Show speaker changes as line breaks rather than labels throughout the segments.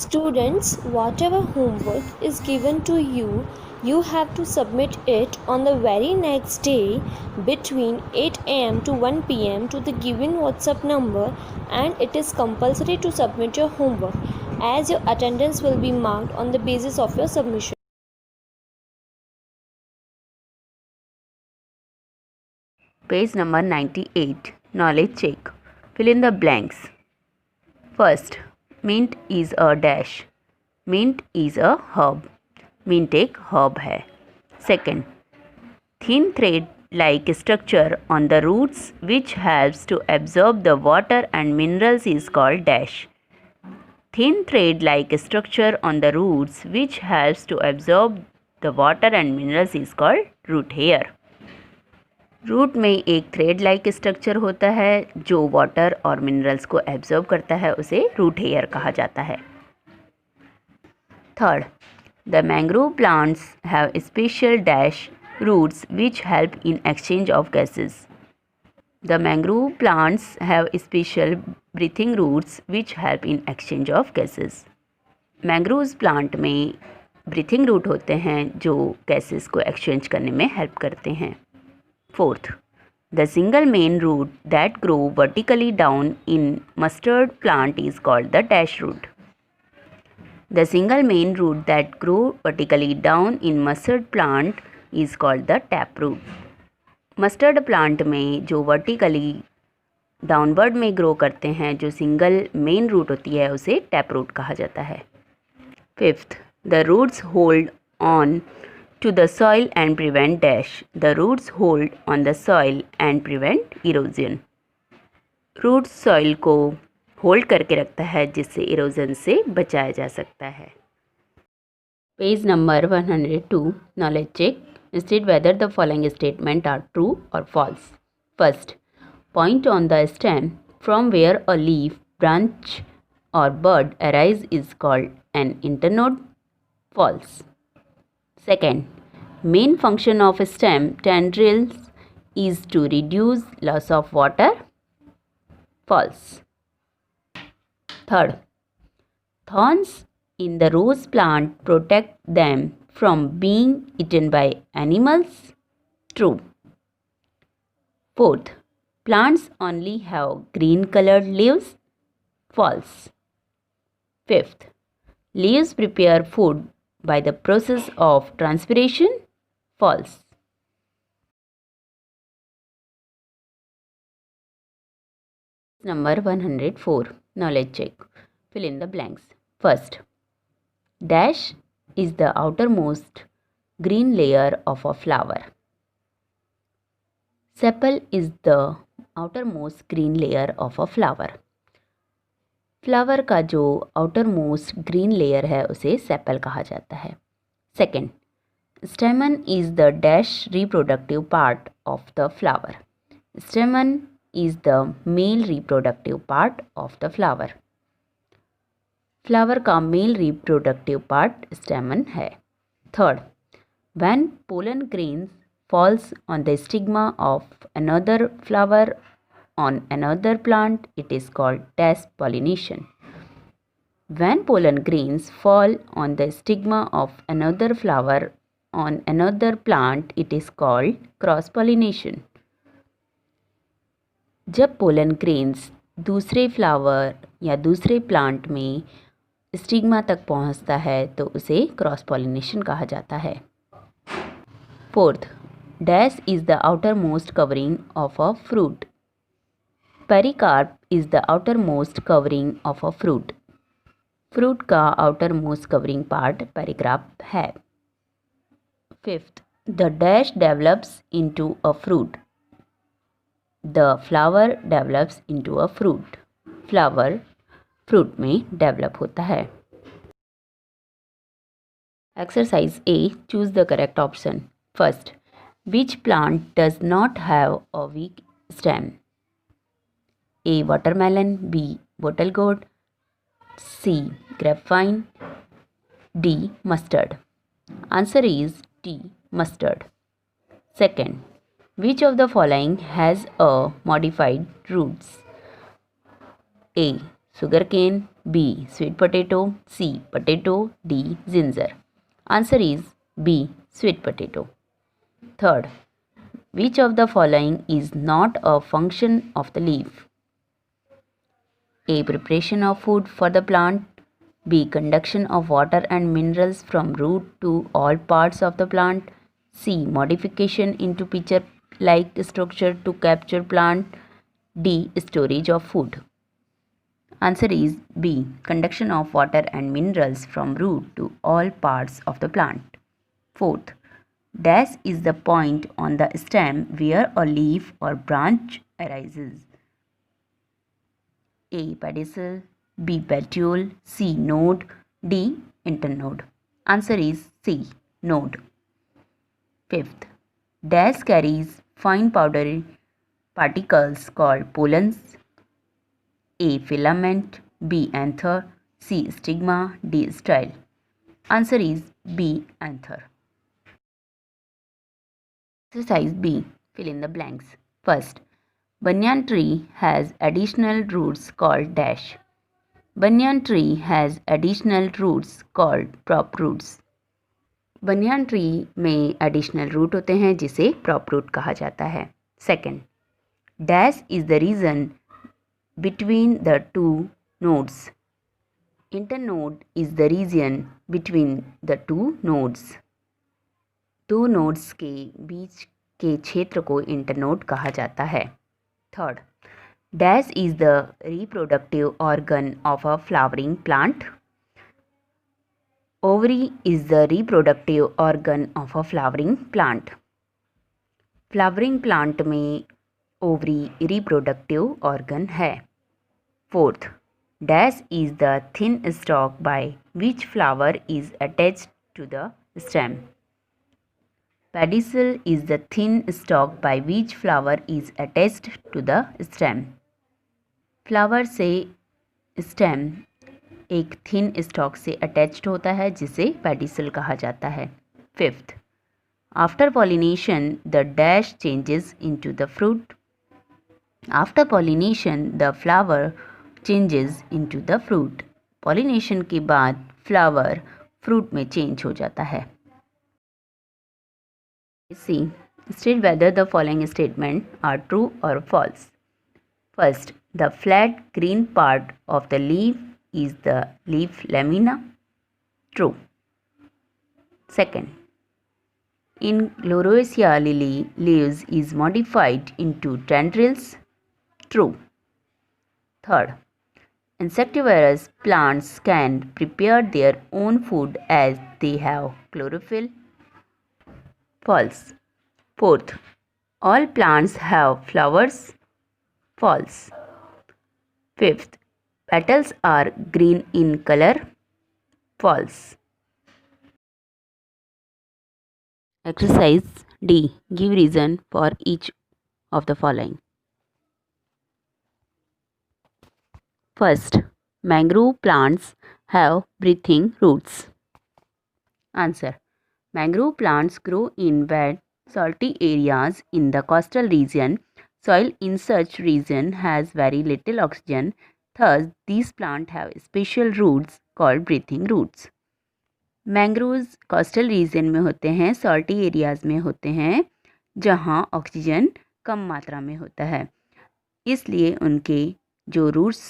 Students, whatever homework is given to you, you have to submit it on the very next day between 8 am to 1 pm to the given WhatsApp number, and it is compulsory to submit your homework as your attendance will be marked on the basis of your submission.
Page number 98. Knowledge check. Fill in the blanks. First, mint is a dash. Mint is a herb. Mint एक herb है. Second, thin thread like structure on the roots which helps to absorb the water and minerals is called dash. Thin thread like structure on the roots which helps to absorb the water and minerals is called root hair. Root में एक thread like structure होता है जो water और minerals को absorb करता है, उसे रूट हेयर कहा जाता है. Third, the mangrove plants have special dash roots which help in exchange of gases. The mangrove plants have special breathing roots which help in exchange of gases. Mangrove plant में breathing root होते हैं जो gases को exchange करने में help करते हैं. Fourth, the single main root that grow vertically down in mustard plant is called the dash root. The single main root that grow vertically down in mustard plant is called the taproot. Mustard plant में जो vertically downward में grow करते हैं, जो single main root होती है, उसे taproot कहा जाता है. Fifth, the roots hold on to the soil and prevent dash. The roots hold on the soil and prevent erosion. Roots soil को होल्ड करके रखता है जिससे इरोजन से बचाया जा सकता है. Page number 102. Knowledge check. State whether the following statement are true or false. First, point on the stem from where a leaf, branch or bud arise is called an internode. False. Second, main function of stem tendrils is to reduce loss of water. False. Third, thorns in the rose plant protect them from being eaten by animals. True. Fourth, plants only have green colored leaves. False. Fifth, leaves prepare food by the process of transpiration. False. Number 104. Knowledge check. Fill in the blanks. First, dash is the outermost green layer of a flower. Sepal is the outermost green layer of a flower. Flower का जो outer most green layer है उसे sepal कहा जाता है. Second, स्टेमन is the dash reproductive part of the flower. स्टेमन is the male reproductive part of the flower. Flower का male reproductive part स्टेमन है. Third, when pollen grains falls on the stigma of another flower on another plant, it is called dash pollination. When pollen grains fall on the stigma of another flower on another plant, it is called cross pollination. जब pollen grains दूसरे flower या दूसरे plant में stigma तक पहुंचता है तो उसे क्रॉस पॉलिनेशन कहा जाता है. Fourth, dash is the outer most covering of a fruit. Pericarp is the outermost covering of a fruit. Fruit का outermost covering part पेरिकार्प है. Fifth, the dash develops into a fruit. The flower develops into a fruit. Flower fruit में develop होता है. Exercise A. Choose the correct option. First, which plant does not have a weak stem? A. Watermelon. B. Bottle gourd. C. Grapevine. D. Mustard. Answer is D. Mustard. Second, which of the following has a modified roots? A. Sugarcane. B. Sweet potato. C. Potato. D. Ginger. Answer is B. Sweet potato. Third, which of the following is not a function of the leaf? A. Preparation of food for the plant. B. Conduction of water and minerals from root to all parts of the plant. C. Modification into pitcher-like structure to capture plant. D. Storage of food. Answer is B. Conduction of water and minerals from root to all parts of the plant. Fourth, dash is the point on the stem where a leaf or branch arises. A. Pedicel. B. Petiole. C. Node. D. Internode. Answer is C. Node. Fifth, dash carries fine powdery particles called pollens. A. Filament. B. Anther. C. Stigma. D. Style. Answer is B. Anther. Exercise B. Fill in the blanks. First, banyan tree has additional roots called dash. Banyan tree has additional roots called prop roots. Banyan tree में additional root होते हैं जिसे prop root कहा जाता है. Second, dash is the region between the two nodes. Internode is the region between the two nodes. दो nodes के बीच के क्षेत्र को इंटरनोड कहा जाता है. Third, dash is the reproductive organ of a flowering plant. Ovary is the reproductive organ of a flowering plant. Flowering plant में ovary reproductive organ है. Fourth, dash is the thin stalk by which flower is attached to the stem. Pedicel is the thin stalk by which flower is attached to the stem. Flower से stem एक thin stalk से attached होता है जिसे pedicel कहा जाता है. Fifth, after pollination the dash changes into the fruit. After pollination the flower changes into the fruit. Pollination के बाद फ्लावर फ्रूट में चेंज हो जाता है. C, state whether the following statements are true और false. First, the flat green part of the leaf is the leaf lamina. True. Second, in Laurasia lily leaves is modified into tendrils. True. Third, insectivorous plants can prepare their own food as they have chlorophyll. False. Fourth, all plants have flowers. False. Fifth, petals are green in color. False. Exercise D. Give reason for each of the following. First, mangrove plants have breathing roots. Answer. Mangrove plants grow in wet, salty areas in the coastal region. Soil in such region has very little oxygen. Thus, these plants have special roots called breathing roots. Mangroves coastal region में होते हैं, salty areas में होते हैं जहाँ oxygen कम मात्रा में होता है, इसलिए उनके जो रूट्स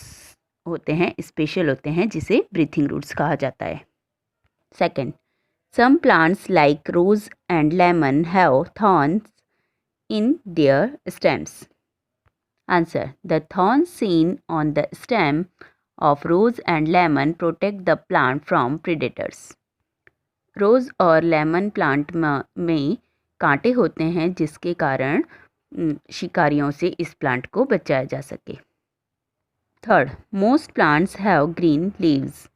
होते हैं स्पेशल होते हैं जिसे ब्रीथिंग रूट्स कहा जाता है. Second, some plants like rose and lemon have thorns in their stems. Answer. The thorns seen on the stem of rose and lemon protect the plant from predators. रोज़ और lemon plant में कांटे होते हैं जिसके कारण शिकारियों से इस प्लांट को बचाया जा सके. Third, most plants have green leaves.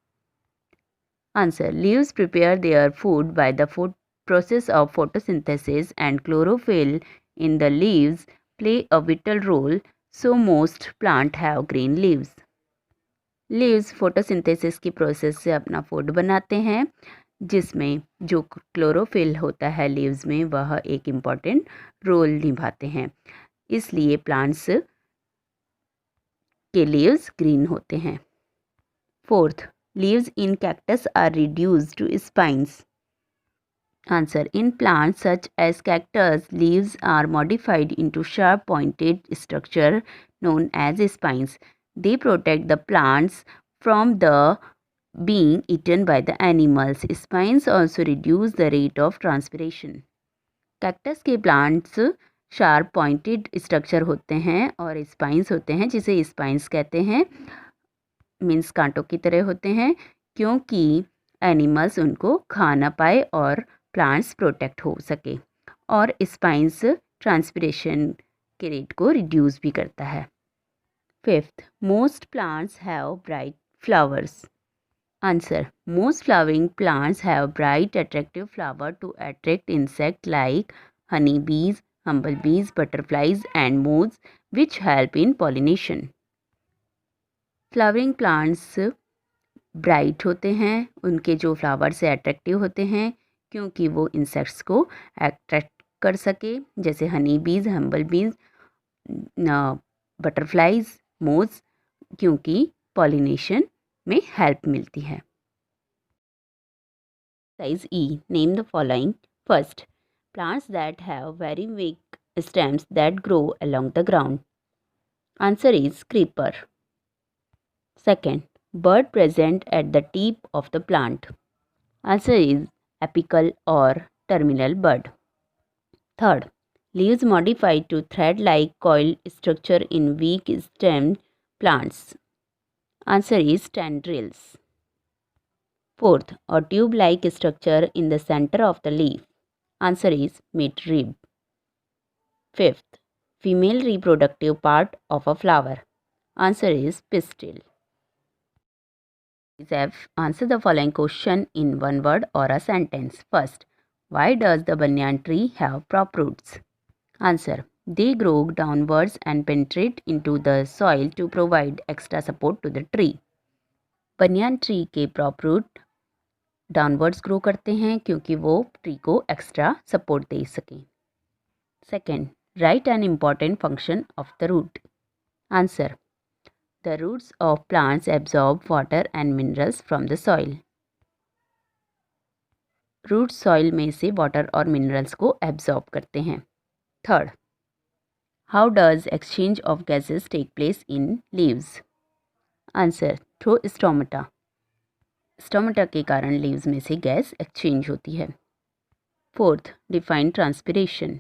Answer. Leaves prepare their food by the food process of photosynthesis and chlorophyll in the leaves play a vital role. So most plant have green leaves. Leaves photosynthesis की process से अपना food बनाते हैं जिसमें जो chlorophyll होता है leaves में वह एक इम्पॉर्टेंट रोल निभाते हैं, इसलिए प्लांट्स के लीव्स ग्रीन होते हैं. Fourth, leaves in cactus are reduced to spines. Answer. In plants such as cactus, leaves are modified into sharp pointed structure known as spines. They protect the plants from the being eaten by the animals. Spines also reduce the rate of transpiration. Cactus के plants sharp pointed structure होते हैं और spines होते हैं, जिसे spines कहते हैं, means कांटों की तरह होते हैं, क्योंकि एनिमल्स उनको खा ना पाए और प्लांट्स प्रोटेक्ट हो सके। और स्पाइंस ट्रांसपिरेशन के रेट को रिड्यूस भी करता है। Fifth, most plants have bright flowers. Answer. Most flowering plants have bright attractive flower to attract insects like honeybees, humblebees, butterflies and moths, which help in pollination. Flowering plants bright होते हैं, उनके जो flower से attractive होते हैं क्योंकि वो insects को अट्रैक्ट कर सके, जैसे हनी बीज, हम्बल बीज, बटरफ्लाइज, मोथ्स, क्योंकि पॉलिनेशन में हेल्प मिलती है। Size E. Name the following. First, plants that have very weak stems that grow along the ground. Answer is creeper. Second, bud present at the tip of the plant. Answer is apical or terminal bud. Third, leaves modified to thread-like coil structure in weak stemmed plants. Answer is tendrils. Fourth, a tube-like structure in the center of the leaf. Answer is midrib. Fifth, female reproductive part of a flower. Answer is pistil. F. Answer the following question in one word or a sentence. First, why does the banyan tree have prop roots? Answer. They grow downwards and penetrate into the soil to provide extra support to the tree. Banyan tree के prop root downwards grow करते हैं क्योंकि वो tree को extra support दे सकें। Second, write an important function of the root. Answer, the roots of plants absorb water and minerals from the soil. Roots soil में से वाटर और मिनरल्स को एब्जॉर्ब करते हैं। Third, how does exchange of gases take place in leaves? Answer, through stomata. Stomata के कारण leaves में से गैस एक्सचेंज होती है। Fourth, define transpiration.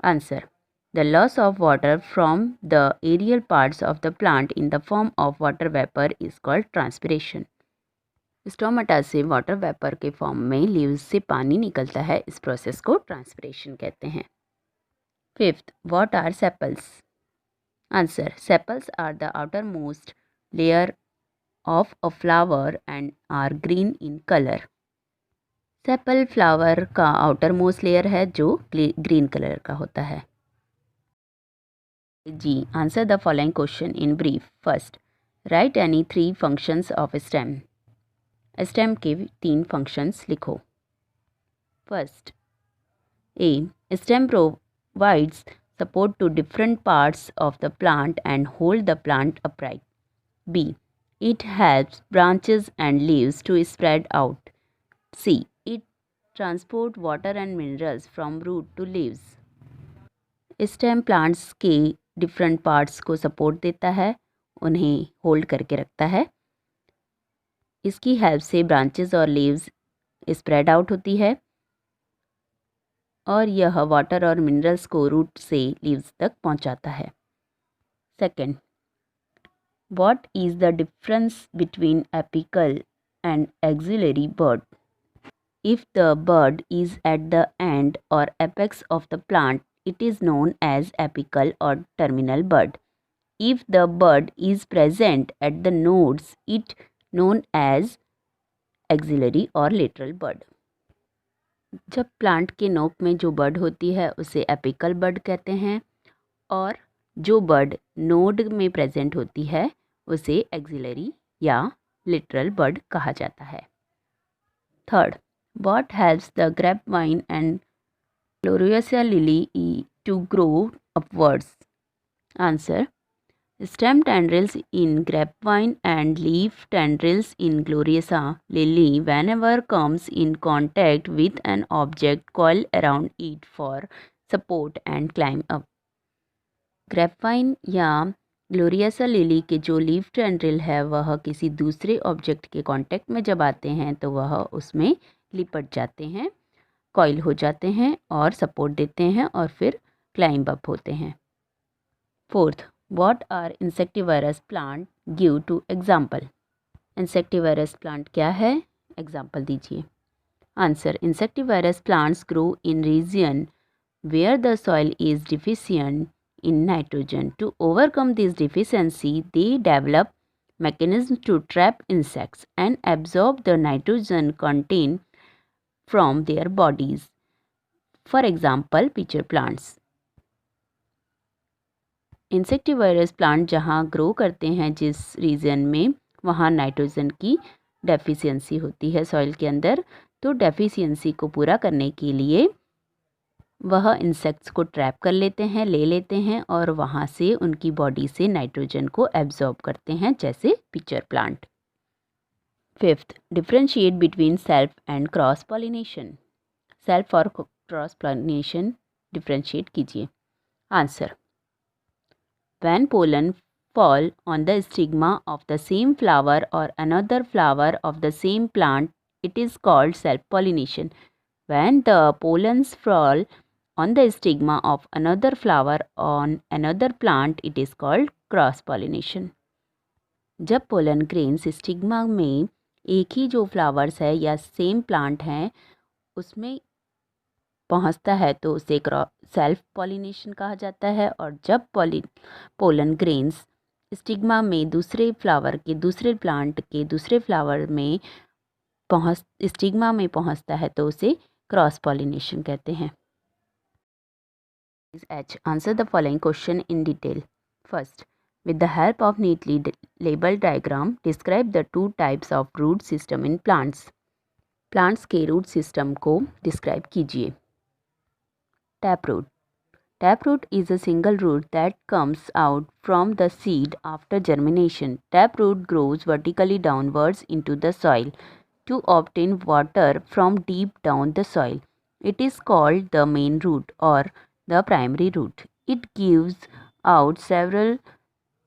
Answer, the loss of water from the aerial parts of the plant in the form of water vapour is called transpiration. Stomata से water vapour के form में leaves से पानी निकलता है, इस प्रोसेस को ट्रांसपिरेशन कहते हैं। Fifth, what are sepals? Answer, sepals are the outer most layer of a flower and are green in color. Sepal flower का आउटर मोस्ट लेयर है जो ग्रीन कलर का होता है। G, answer the following question in brief. First, write any 3 functions of stem. Stem के 3 functions लिखो। First, A, stem provides support to different parts of the plant and hold the plant upright. B, it helps branches and leaves to spread out. C, it transport water and minerals from root to leaves. Stem plants के different parts को support देता है, उन्हें hold करके रखता है। इसकी help से ब्रांचेस और लीव्स स्प्रेड आउट होती है और यह वाटर और मिनरल्स को रूट से लीव्स तक पहुंचाता है। Second, what is the difference between apical and axillary bud? If the bud is at the end or apex of the plant, it is known as apical or terminal bud. If the bud is present at the nodes, it known as axillary or lateral bud. जब plant के नोक में जो बड होती है उसे apical बड कहते हैं और जो बड नोड में प्रेजेंट होती है उसे एक्सिलरी या लिटरल बड कहा जाता है। Third, what helps the grapevine and gloriosa lily to grow upwards? Answer, Stem tendrils in grapevine and leaf tendrils in gloriosa lily whenever comes in contact with an object coil around it for support and climb up. Grapevine या ग्लोरियसा lily के जो leaf tendril है वह किसी दूसरे object के contact में जब आते हैं तो वह उसमें लिपट जाते हैं, कॉइल हो जाते हैं और सपोर्ट देते हैं और फिर क्लाइंब अप होते हैं. Fourth, what are insectivorous plant give two example. Insectivorous plant क्या है, एग्जाम्पल दीजिए. Answer, insectivorous plants grow in region where the soil is deficient in nitrogen. To overcome this deficiency, they develop mechanisms to trap insects and absorb the nitrogen content from their bodies. For example, pitcher plants. Insectivorous plant जहाँ grow करते हैं जिस reason में वहाँ nitrogen की deficiency होती है soil के अंदर, तो डेफिशिएंसी को पूरा करने के लिए वह इंसेक्ट्स को ट्रैप कर लेते हैं, ले लेते हैं और वहाँ से उनकी बॉडी से नाइट्रोजन को एब्जॉर्ब करते हैं, जैसे pitcher plant. Fifth, differentiate between self and cross pollination. Self और क्रॉस पॉलिनेशन डिफरेंशिएट कीजिए. Answer, when pollen fall on the stigma of the same flower or another flower of the same plant, it is called self-pollination. When the pollens fall on the stigma of another flower on another plant, it is called cross-pollination. जब pollen grains stigma में एक ही जो flowers है या same plant हैं उसमें पहुंचता है तो उसे सेल्फ पॉलिनेशन कहा जाता है, और जब पोलन ग्रेन्स स्टिग्मा में दूसरे फ्लावर के दूसरे प्लांट के दूसरे फ्लावर में स्टिग्मा में पहुंचता है तो उसे क्रॉस पॉलिनेशन कहते हैं. H. Answer the following question in detail. First, with the help of neatly labeled diagram, describe the two types of root system in plants. Plants के root system को describe कीजिए. Taproot. Taproot is a single root that comes out from the seed after germination. Taproot grows vertically downwards into the soil to obtain water from deep down the soil. It is called the main root or the primary root. It gives out several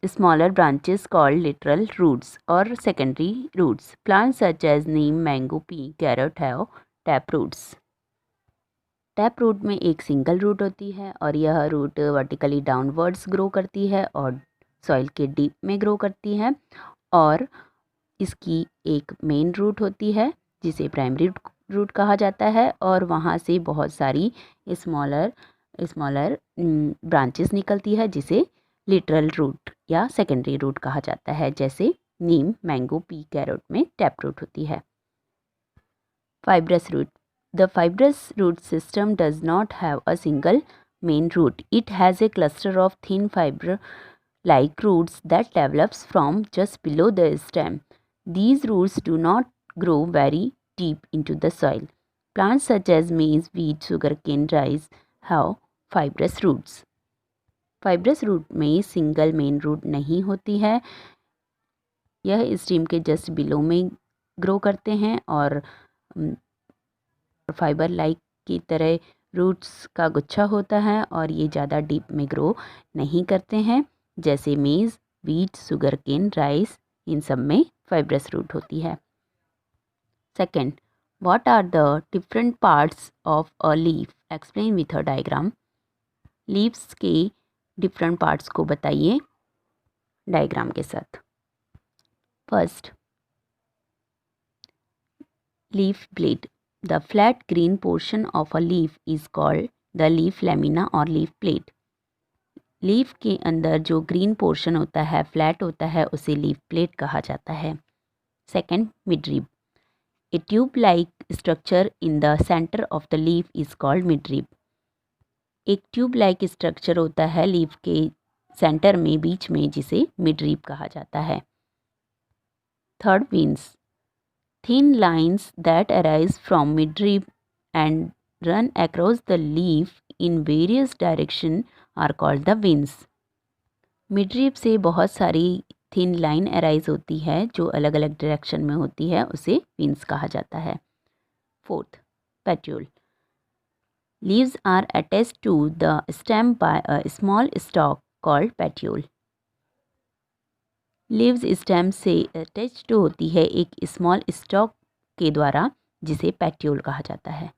smaller branches called lateral roots or secondary roots. Plants such as neem, mango, pea, carrot have taproots. Tap root में एक single root होती है और यह root vertically downwards grow करती है और soil के डीप में ग्रो करती है, और इसकी एक मेन रूट होती है जिसे प्राइमरी रूट कहा जाता है, और वहाँ से बहुत सारी स्मॉलर ब्रांचेस निकलती है जिसे लिटरल रूट या सेकेंडरी रूट कहा जाता है, जैसे नीम, मैंगो, पी, कैरोट में टैप रूट होती है. Fibrous root. The fibrous root system does not have a single main root. It has a cluster of thin fiber-like roots that develops from just below the stem. These roots do not grow very deep into the soil. Plants such as maize, wheat, sugarcane, rice have fibrous roots. Fibrous root में single main root नहीं होती है. यह stem के just below में grow करते हैं और फाइबर लाइक की तरह रूट्स का गुच्छा होता है और ये ज़्यादा डीप में ग्रो नहीं करते हैं, जैसे मेज़, वीट, सुगरकेन, राइस, इन सब में फाइब्रस रूट होती है. Second, what are the different parts of a leaf, explain with a diagram. Leaves के डिफरेंट पार्ट्स को बताइए डायग्राम के साथ. First, leaf blade. The flat green portion of a leaf is called the leaf lamina or leaf plate. Leaf के अंदर जो green portion होता है, फ्लैट होता है, उसे लीफ प्लेट कहा जाता है. Second, midrib. A tube like structure in the centre of the leaf is called midrib. एक ट्यूब लाइक स्ट्रक्चर होता है लीफ के सेंटर में, बीच में, जिसे मिडरिब कहा जाता है. Third, veins. Thin lines that arise from midrib and run across the leaf in various directions are called the veins. Midrib से बहुत सारी थिन लाइन अराइज होती है जो अलग अलग डायरेक्शन में होती है, उसे पिन्स कहा जाता है। Fourth, petiole. Leaves are attached to the stem by a small stalk called petiole. Leaves stem से अटैच्ड होती है एक स्मॉल स्टॉक के द्वारा, जिसे पेट्यूल कहा जाता है।